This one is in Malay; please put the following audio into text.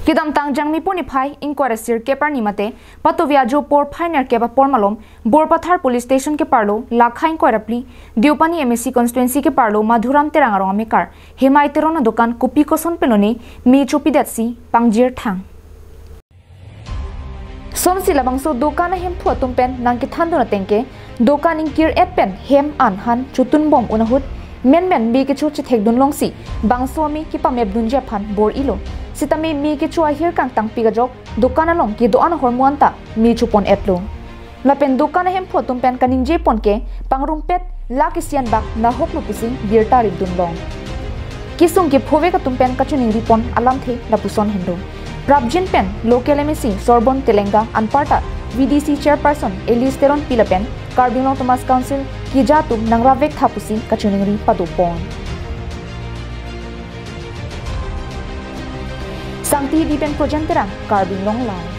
Kidam tang jang mi poni phai inquire sir ke par ni mate patovia jo por phainer ke ba por malom Borpathar police station ke parlo lakha inquire pli Diopani MSC constituency ke parlo Madhuram Terang Arong amekar Hemai Teron dokan kopi koson peloni mi chopi datsi pangjir thang Som sila bangso dokan hem phu tumpen nang ki than dona tengke dokan ingkir epen hem an han chutun bom unahut men mi ke chu chithek dun longsi bangso mi ki pamep dun je phan bor ilo sitami mi ke chu ahir kang tang pi ga jok dokan along ki do an hormuan ta mi chupon etlo lapen dokan hem phu tumpen kaning je pon ke pangrumpet lakisian bak na hoklu pisi birta ri dun long kisung ki phove ka tumpen ka chuning ripon alam the lapuson hendo Prabjin pen local MSC Sorbon Telenga Anparta VDC chairperson Hemai Teron Pilapen Cardinal Thomas Council Kijatu Nangravek Thapusi Kachuningri Padupon Sangti Dipen Projen Terang Carbin Long Long